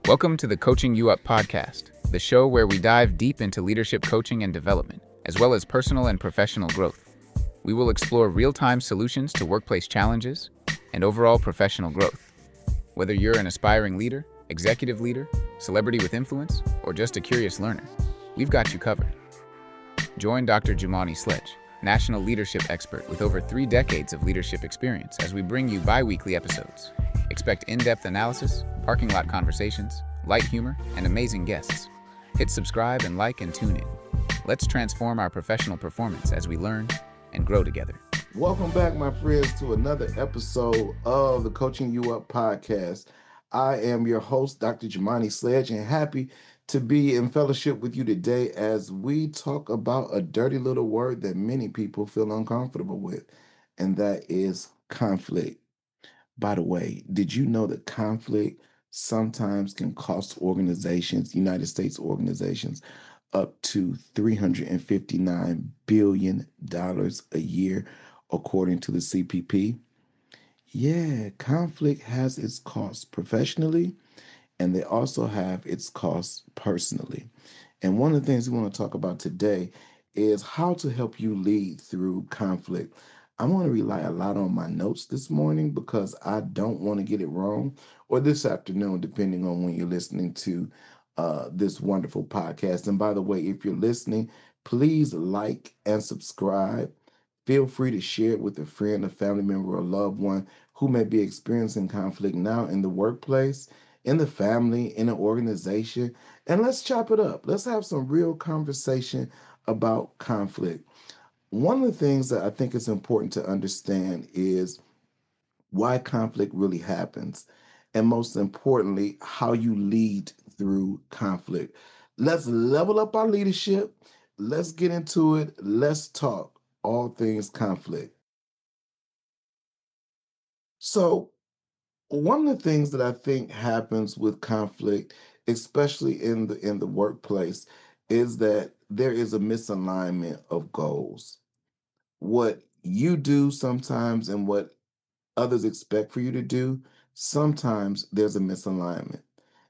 Welcome to the Coaching You Up podcast, the show where we dive deep into leadership coaching and development, as well as personal and professional growth. We will explore real-time solutions to workplace challenges and overall professional growth. Whether you're an aspiring leader, executive leader, celebrity with influence, or just a curious learner, we've got you covered. Join Dr. Jumaane Sledge, national leadership expert with over 3 decades of leadership experience, as we bring you bi-weekly episodes. Expect in-depth analysis, parking lot conversations, light humor, and amazing guests. Hit subscribe and like and tune in. Let's transform our professional performance as we learn and grow together. Welcome back, my friends, to another episode of the Coaching You Up podcast. I am your host, Dr. Jumaane Sledge, and happy to be in fellowship with you today as we talk about a dirty little word that many people feel uncomfortable with, and that is conflict. By the way, did you know that conflict sometimes can cost organizations, United States organizations, up to $359 billion a year, according to the CPP? Yeah, conflict has its costs professionally, and they also have its costs personally. And one of the things we want to talk about today is how to help you lead through conflict. I want to rely a lot on my notes this morning because I don't want to get it wrong, or this afternoon, depending on when you're listening to this wonderful podcast. And by the way, if you're listening, please like and subscribe. Feel free to share it with a friend, a family member, or a loved one who may be experiencing conflict now in the workplace, in the family, in an organization. And let's chop it up. Let's have some real conversation about conflict. One of the things that I think is important to understand is why conflict really happens. And most importantly, how you lead through conflict. Let's level up our leadership. Let's get into it. Let's talk all things conflict. So, one of the things that I think happens with conflict, especially in the workplace, is that there is a misalignment of goals. What you do sometimes and what others expect for you to do, sometimes there's a misalignment.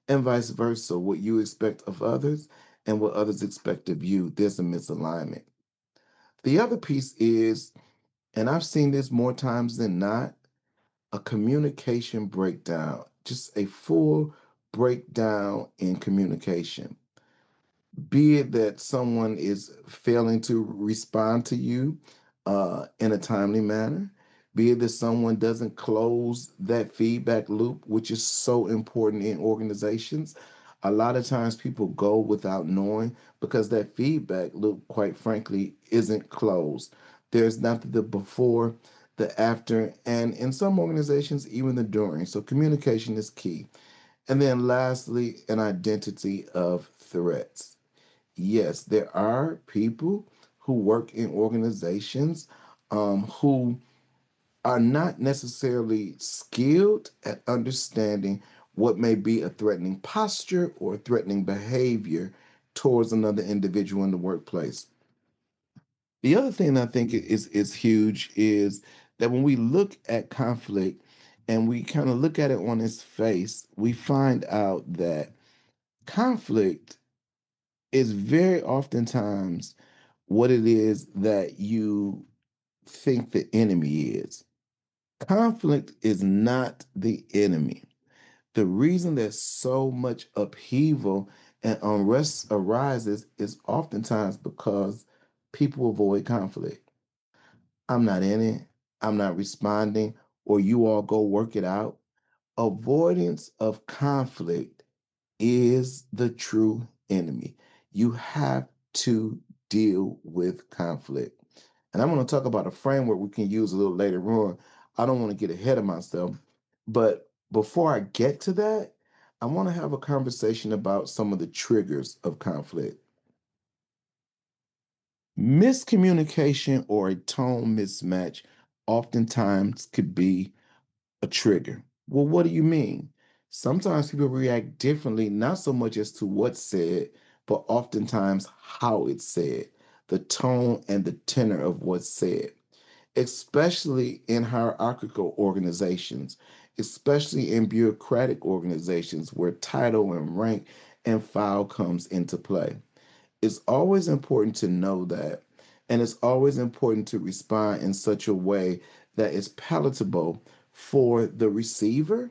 And vice versa, what you expect of others and what others expect of you, there's a misalignment. The other piece is, and I've seen this more times than not, a communication breakdown, just a full breakdown in communication. Be it that someone is failing to respond to you in a timely manner, be it that someone doesn't close that feedback loop, which is so important in organizations. A lot of times people go without knowing because that feedback loop, quite frankly, isn't closed. There's not the before, the after, and in some organizations, even the during. So communication is key. And then lastly, an identity of threats. Yes, there are people who work in organizations who are not necessarily skilled at understanding what may be a threatening posture or threatening behavior towards another individual in the workplace. The other thing I think is huge is that when we look at conflict and we kind of look at it on its face, we find out that conflict is very oftentimes what it is that you think the enemy is. Conflict is not the enemy. The reason that so much upheaval and unrest arises is oftentimes because people avoid conflict. I'm not in it, I'm not responding, or you all go work it out. Avoidance of conflict is the true enemy. You have to deal with conflict. And I'm going to talk about a framework we can use a little later on. I don't want to get ahead of myself. But before I get to that, I want to have a conversation about some of the triggers of conflict. Miscommunication or a tone mismatch oftentimes could be a trigger. Well, what do you mean? Sometimes people react differently, not so much as to what's said, but oftentimes how it's said, the tone and the tenor of what's said, especially in hierarchical organizations. especially in bureaucratic organizations where title and rank and file comes into play. It's always important to know that, and it's always important to respond in such a way that is palatable for the receiver.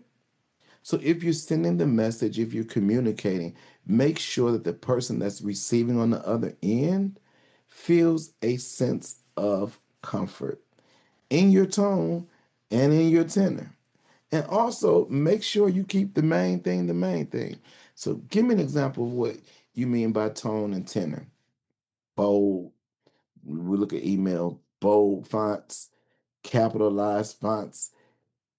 So if you're sending the message, if you're communicating, make sure that the person that's receiving on the other end feels a sense of comfort in your tone and in your tenor. And also make sure you keep the main thing the main thing. So give me an example of what you mean by tone and tenor. Bold, we look at email, bold fonts, capitalized fonts,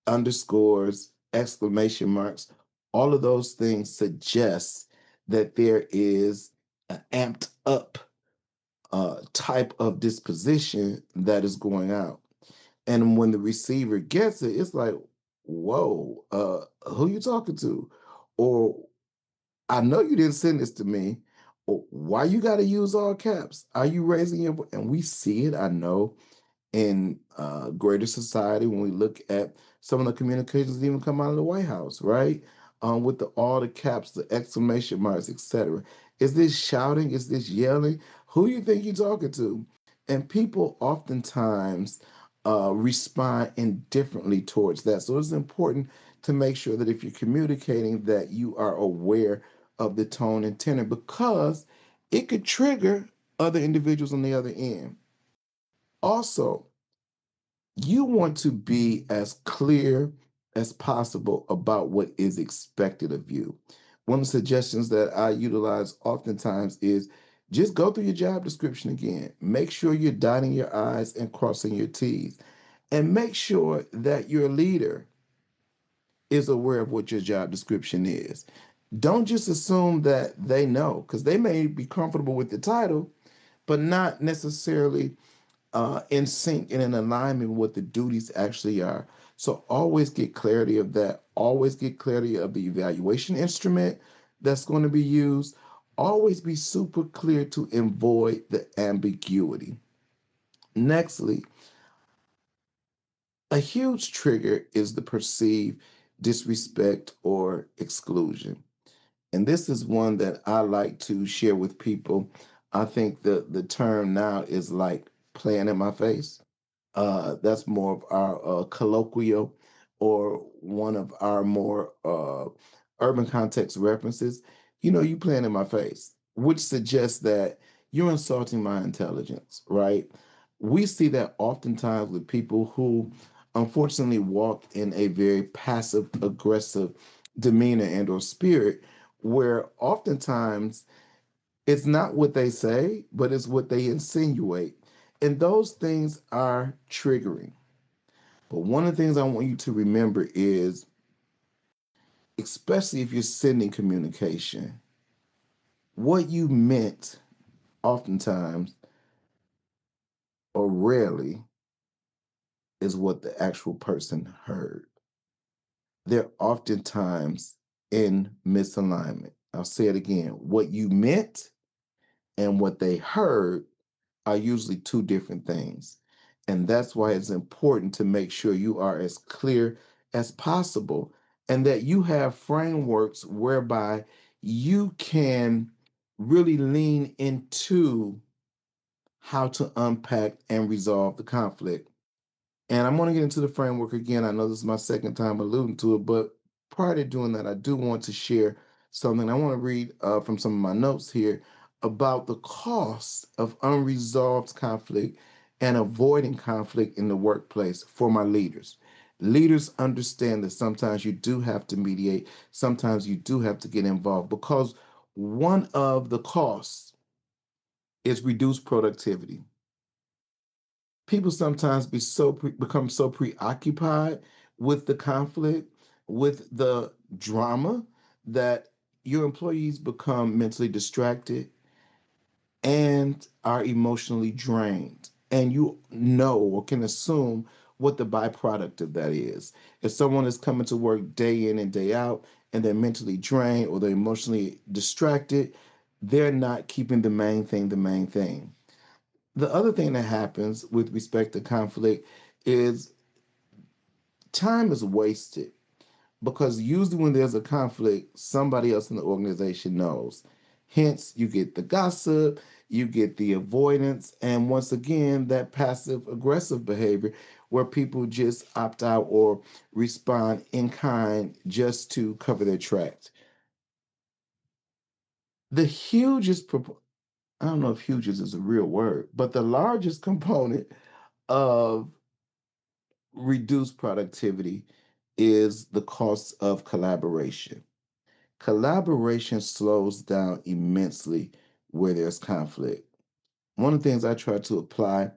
underscores, exclamation marks, all of those things suggest that there is an amped up type of disposition that is going out. And when the receiver gets it, it's like, whoa, who you talking to? Or I know you didn't send this to me. Or why you got to use all caps? Are you raising your voice? And we see it, I know, in greater society when we look at some of the communications that even come out of the White House, right? With all the caps, the exclamation marks, etc. Is this shouting? Is this yelling? Who you think you're talking to? And people oftentimes respond indifferently towards that. So it's important to make sure that if you're communicating, that you are aware of the tone and tenor because it could trigger other individuals on the other end. Also, you want to be as clear as possible about what is expected of you. One of the suggestions that I utilize oftentimes is just go through your job description again. Make sure you're dotting your I's and crossing your T's. And make sure that your leader is aware of what your job description is. Don't just assume that they know, because they may be comfortable with the title, but not necessarily in sync and in alignment with what the duties actually are. So always get clarity of that. Always get clarity of the evaluation instrument that's going to be used. Always be super clear to avoid the ambiguity. Nextly, a huge trigger is the perceived disrespect or exclusion. And this is one that I like to share with people. I think the term now is like playing in my face. That's more of our colloquial or one of our more urban context references. You know, you playing in my face, which suggests that you're insulting my intelligence, right? We see that oftentimes with people who unfortunately walk in a very passive aggressive demeanor and or spirit, where oftentimes it's not what they say, but it's what they insinuate. And those things are triggering. But one of the things I want you to remember is, especially if you're sending communication, what you meant oftentimes or rarely is what the actual person heard. They're oftentimes in misalignment. I'll say it again. What you meant and what they heard are usually two different things. And that's why it's important to make sure you are as clear as possible and that you have frameworks whereby you can really lean into how to unpack and resolve the conflict. And I'm going to get into the framework again. I know this is my second time alluding to it, but prior to doing that, I do want to share something. I want to read from some of my notes here about the cost of unresolved conflict and avoiding conflict in the workplace for my leaders. Leaders understand that sometimes you do have to mediate, sometimes you do have to get involved because one of the costs is reduced productivity. People sometimes become so preoccupied with the conflict, with the drama, that your employees become mentally distracted and are emotionally drained. And you know or can assume what the byproduct of that is. If someone is coming to work day in and day out and they're mentally drained or they're emotionally distracted, they're not keeping the main thing the main thing. The other thing that happens with respect to conflict is time is wasted. because usually when there's a conflict, somebody else in the organization knows. Hence, you get the gossip, you get the avoidance, and once again, that passive aggressive behavior where people just opt out or respond in kind just to cover their tracks. The hugest, I don't know if hugest is a real word, but the largest component of reduced productivity is the cost of collaboration. Collaboration slows down immensely where there's conflict. One of the things I try to apply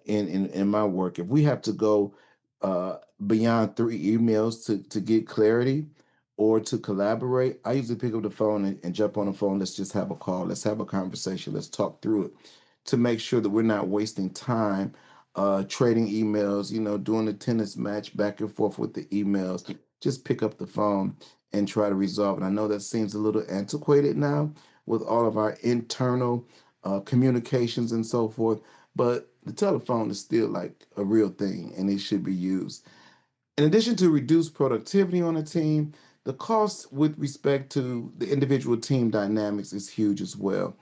in my work, if we have to go beyond three emails to get clarity or to collaborate, I usually pick up the phone and jump on the phone. Let's just have a call. Let's have a conversation. Let's talk through it to make sure that we're not wasting time trading emails, doing a tennis match back and forth with the emails. Just pick up the phone and try to resolve it. I know that seems a little antiquated now with all of our internal communications and so forth. But the telephone is still like a real thing and it should be used. In addition to reduced productivity on a team, the cost with respect to the individual team dynamics is huge as well.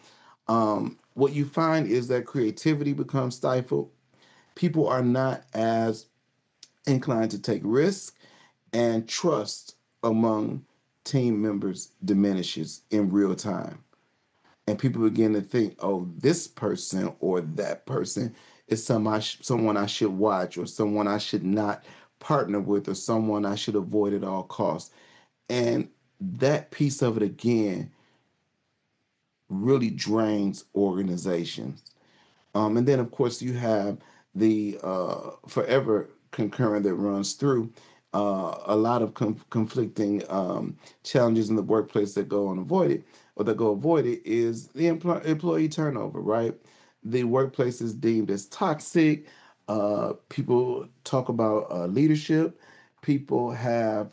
What you find is that creativity becomes stifled. People are not as inclined to take risks, and trust among team members diminishes in real time, and people begin to think, oh, this person or that person is someone I should watch or someone I should not partner with or someone I should avoid at all costs. And that piece of it again really drains organizations. And then, of course, you have the forever concurrent that runs through a lot of conflicting challenges in the workplace that go unavoided or that go avoided is the employee turnover, right? The workplace is deemed as toxic. People talk about leadership. People have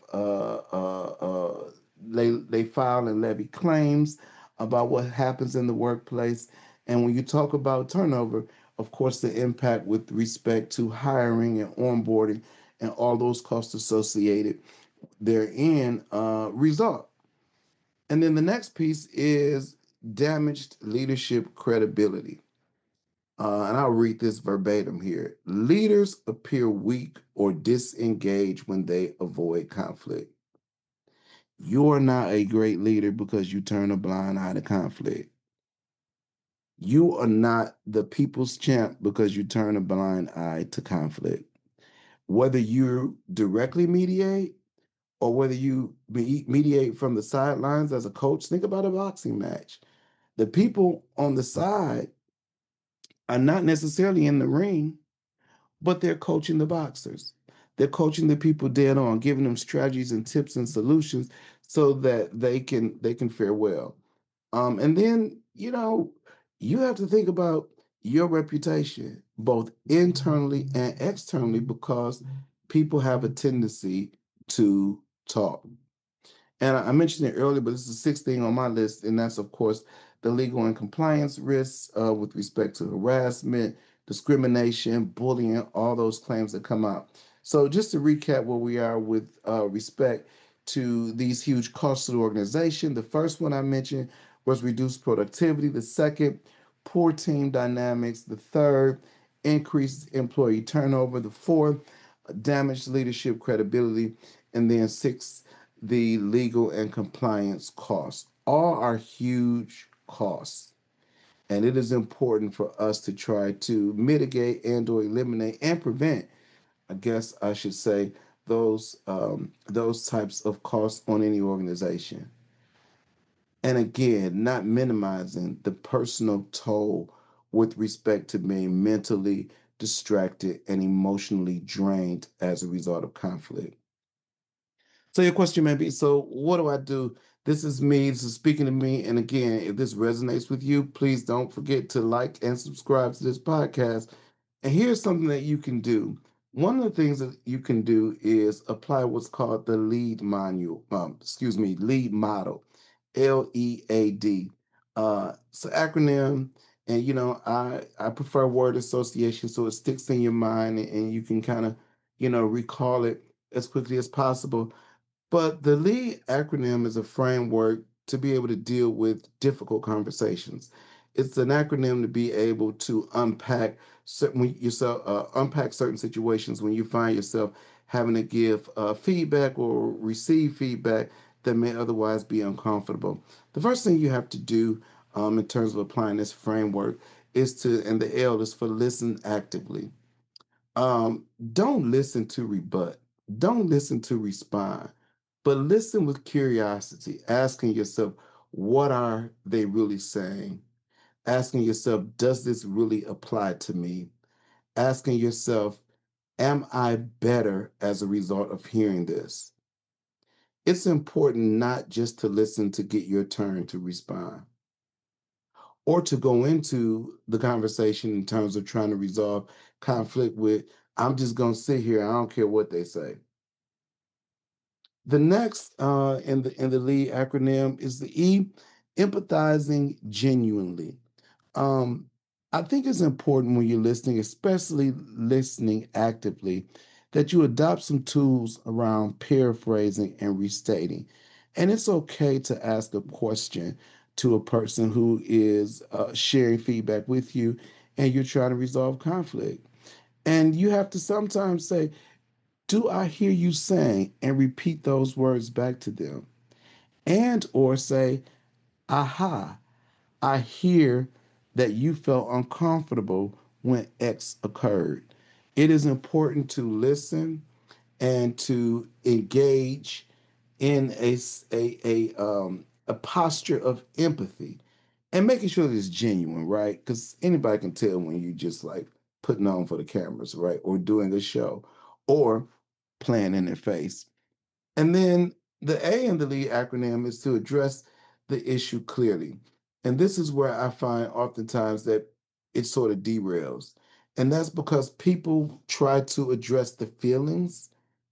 they file and levy claims about what happens in the workplace. And when you talk about turnover, of course, the impact with respect to hiring and onboarding and all those costs associated therein result. And then the next piece is damaged leadership credibility. And I'll read this verbatim here. Leaders appear weak or disengaged when they avoid conflict. You are not a great leader because you turn a blind eye to conflict. You are not the people's champ because you turn a blind eye to conflict. Whether you directly mediate or whether you mediate from the sidelines as a coach, think about a boxing match. The people on the side are not necessarily in the ring, but they're coaching the boxers. They're coaching the people dead on, giving them strategies and tips and solutions so that they can fare well. And then, you have to think about your reputation, both internally and externally, because people have a tendency to talk. And I mentioned it earlier, but this is the sixth thing on my list, and that's, of course, the legal and compliance risks with respect to harassment, discrimination, bullying, all those claims that come out. So, just to recap where we are with respect to these huge costs to the organization, the first one I mentioned was reduced productivity. The second, poor team dynamics. The third, increased employee turnover. The fourth, damaged leadership credibility. And then six, the legal and compliance costs. All are huge costs. And it is important for us to try to mitigate and or eliminate and prevent, I guess I should say, those types of costs on any organization. And again, not minimizing the personal toll with respect to being mentally distracted and emotionally drained as a result of conflict. So your question may be, so what do I do? This is me. This is speaking to me. And again, if this resonates with you, please don't forget to like and subscribe to this podcast. And here's something that you can do. One of the things that you can do is apply what's called the lead model, LEAD. It's an acronym, and I prefer word association so it sticks in your mind and you can kind of recall it as quickly as possible. But the LEAD acronym is a framework to be able to deal with difficult conversations. It's an acronym to be able to unpack certain situations when you find yourself having to give feedback or receive feedback that may otherwise be uncomfortable. The first thing you have to do in terms of applying this framework is to, and the L is for listen actively. Don't listen to rebut. Don't listen to respond, but listen with curiosity, asking yourself, what are they really saying? Asking yourself, does this really apply to me? Asking yourself, am I better as a result of hearing this? It's important not just to listen to get your turn to respond or to go into the conversation in terms of trying to resolve conflict with, I'm just going to sit here. I don't care what they say. The next in the lead acronym is the E, empathizing genuinely. Um, I think it's important when you're listening, especially listening actively, that you adopt some tools around paraphrasing and restating. And it's okay to ask a question to a person who is sharing feedback with you and you're trying to resolve conflict. And you have to sometimes say, do I hear you saying, and repeat those words back to them? And or say, aha, I hear that you felt uncomfortable when X occurred. It is important to listen and to engage in a posture of empathy and making sure that it's genuine, right? Because anybody can tell when you just like putting on for the cameras, right? Or doing a show or playing in their face. And then the A in the lead acronym is to address the issue clearly. And this is where I find oftentimes that it sort of derails. And that's because people try to address the feelings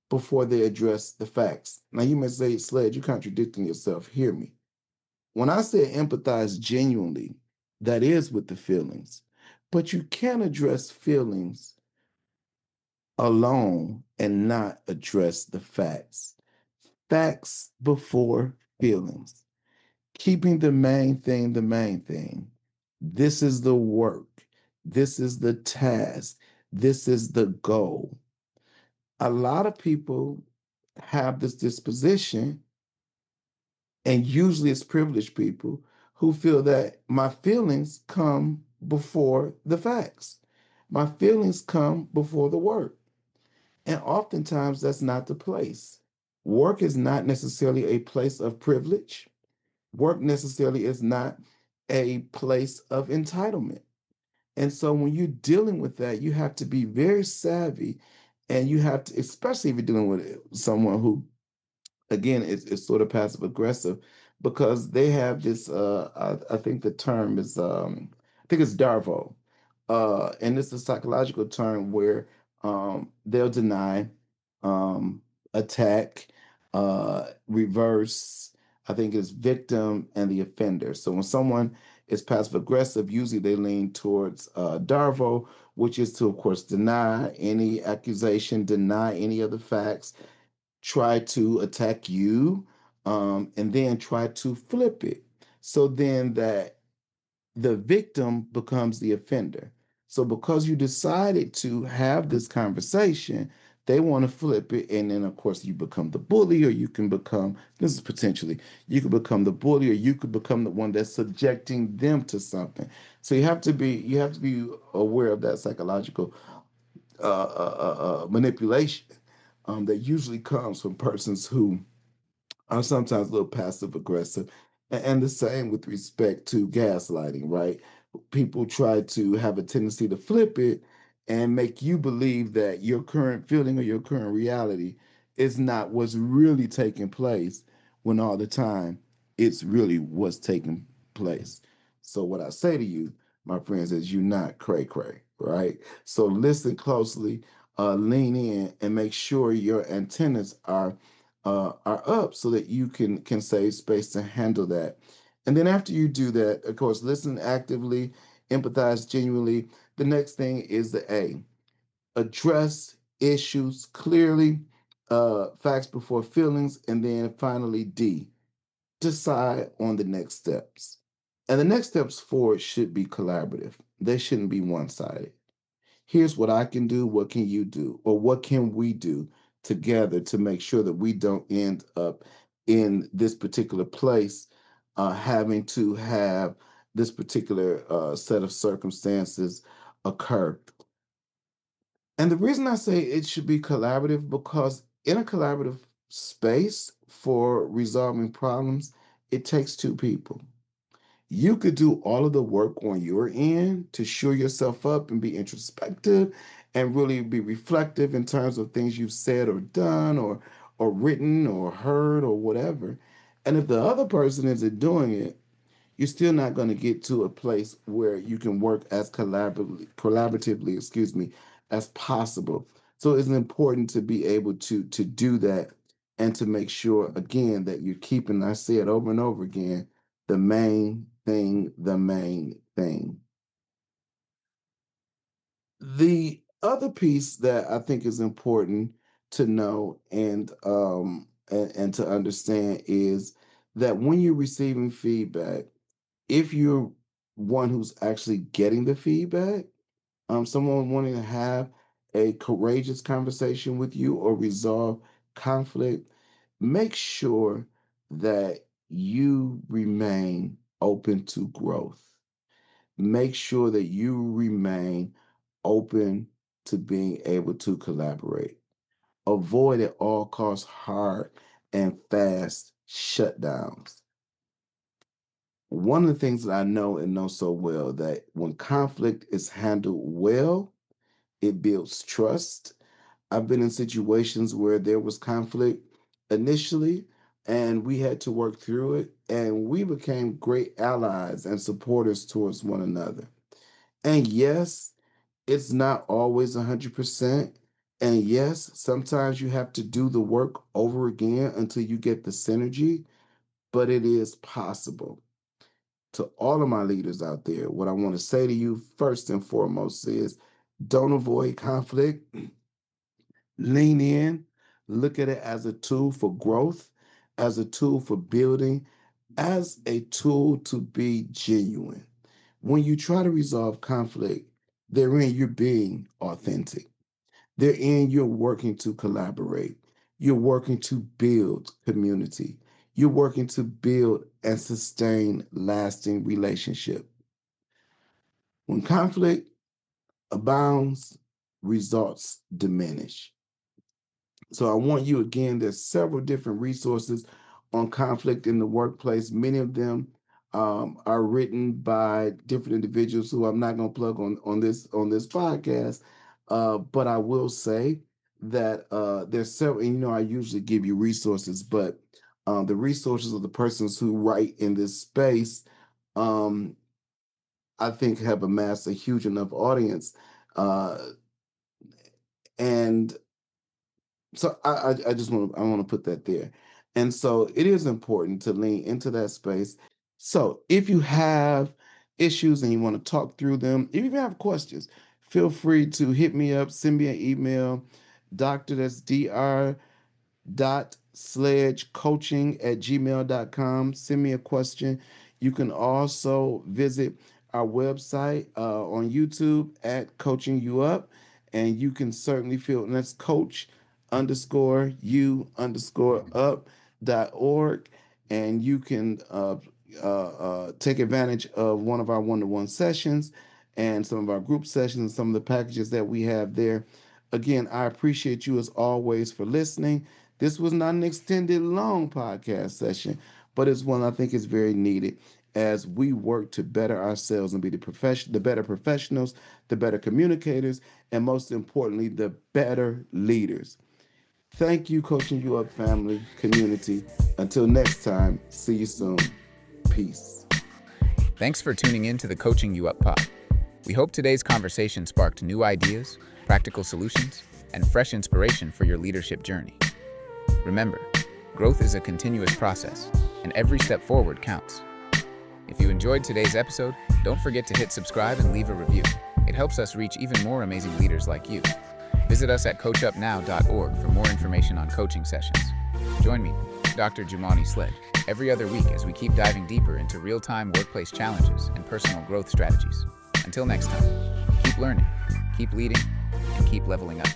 before they address the facts. Now you may say, Sledge, you're contradicting yourself. Hear me. When I say empathize genuinely, that is with the feelings. But you can address feelings alone and not address the facts. Facts before feelings. Keeping the main thing the main thing. This is the work. This is the task. This is the goal. A lot of people have this disposition, and usually it's privileged people who feel that my feelings come before the facts. My feelings come before the work. And oftentimes that's not the place. Work is not necessarily a place of privilege. Work necessarily is not a place of entitlement. And so when you're dealing with that, you have to be very savvy and you have to, especially if you're dealing with someone who again it's sort of passive aggressive because they have this I think the term is I think it's darvo and it's a psychological term where they'll deny, um attack, reverse. I think it's victim and the offender. So when someone is passive aggressive, usually they lean towards darvo, which is to of course deny any accusation, deny any of the facts, try to attack you, and then try to flip it. So then that the victim becomes the offender. So because you decided to have this conversation, they want to flip it. And then, of course, you become the bully, or you can become, this is potentially, you could become the bully, or you could become the one that's subjecting them to something. So you have to be aware of that psychological manipulation that usually comes from persons who are sometimes a little passive aggressive. And the same with respect to gaslighting, right? People try to have a tendency to flip it and make you believe that your current feeling or your current reality is not what's really taking place when all the time it's really what's taking place. So what I say to you, my friends, is you not cray cray, right? So listen closely, lean in, and make sure your antennas are up so that you can save space to handle that. And then after you do that, of course, listen actively, empathize genuinely. The next thing is the A, address issues clearly, Facts before feelings. And then finally, D, decide on the next steps. And the next steps forward should be collaborative. They shouldn't be one sided. Here's what I can do. What can you do? Or what can we do together to make sure that we don't end up in this particular place, having to have this particular set of circumstances occur? And the reason I say it should be collaborative, because in a collaborative space for resolving problems, it takes two people. You could do all of the work on your end to shore yourself up and be introspective and really be reflective in terms of things you've said or done or written or heard or whatever. And if the other person isn't doing it, you're still not going to get to a place where you can work as collaboratively, as possible. So it's important to be able to do that and to make sure again that you're keeping, I say it over and over again, the main thing, the main thing. The other piece that I think is important to know and to understand is that when you're receiving feedback, if you're one who's actually getting the feedback, someone wanting to have a courageous conversation with you or resolve conflict, make sure that you remain open to growth. Make sure that you remain open to being able to collaborate. Avoid at all costs hard and fast shutdowns. One of the things that I know and know so well, that when conflict is handled well, it builds trust. I've been in situations where there was conflict initially and we had to work through it, and we became great allies and supporters towards one another. And yes, it's not always 100%. And yes, sometimes you have to do the work over again until you get the synergy, but it is possible. To all of my leaders out there, what I want to say to you first and foremost is don't avoid conflict, lean in, look at it as a tool for growth, as a tool for building, as a tool to be genuine. When you try to resolve conflict, therein you're being authentic. Therein you're working to collaborate. You're working to build community. You're working to build and sustain lasting relationship. When conflict abounds, results diminish. So I want you again, there's several different resources on conflict in the workplace. Many of them are written by different individuals who I'm not going to plug on this podcast. But I will say that there's several, and I usually give you resources, but the resources of the persons who write in this space, um, I think have amassed a huge enough audience. Uh, and so I just want to put that there. And so it is important to lean into that space. So if you have issues and you want to talk through them, if you have questions, feel free to hit me up, send me an email, doctor, that's dr.sledgecoaching@gmail.com. Send me a question. You can also visit our website on YouTube at Coaching You Up, and you can certainly feel, and that's coach_you_up.org, and you can take advantage of one of our one-to-one sessions and some of our group sessions and some of the packages that we have there. Again, I appreciate you as always for listening. This was not an extended long podcast session, but it's one I think is very needed as we work to better ourselves and be the better professionals, the better communicators, and most importantly, the better leaders. Thank you, Coaching You Up family, community. Until next time, see you soon. Peace. Thanks for tuning in to the Coaching You Up pod. We hope today's conversation sparked new ideas, practical solutions, and fresh inspiration for your leadership journey. Remember, growth is a continuous process, and every step forward counts. If you enjoyed today's episode, don't forget to hit subscribe and leave a review. It helps us reach even more amazing leaders like you. Visit us at coachupnow.org for more information on coaching sessions. Join me, Dr. Jumaane Sledge, every other week as we keep diving deeper into real-time workplace challenges and personal growth strategies. Until next time, keep learning, keep leading, and keep leveling up.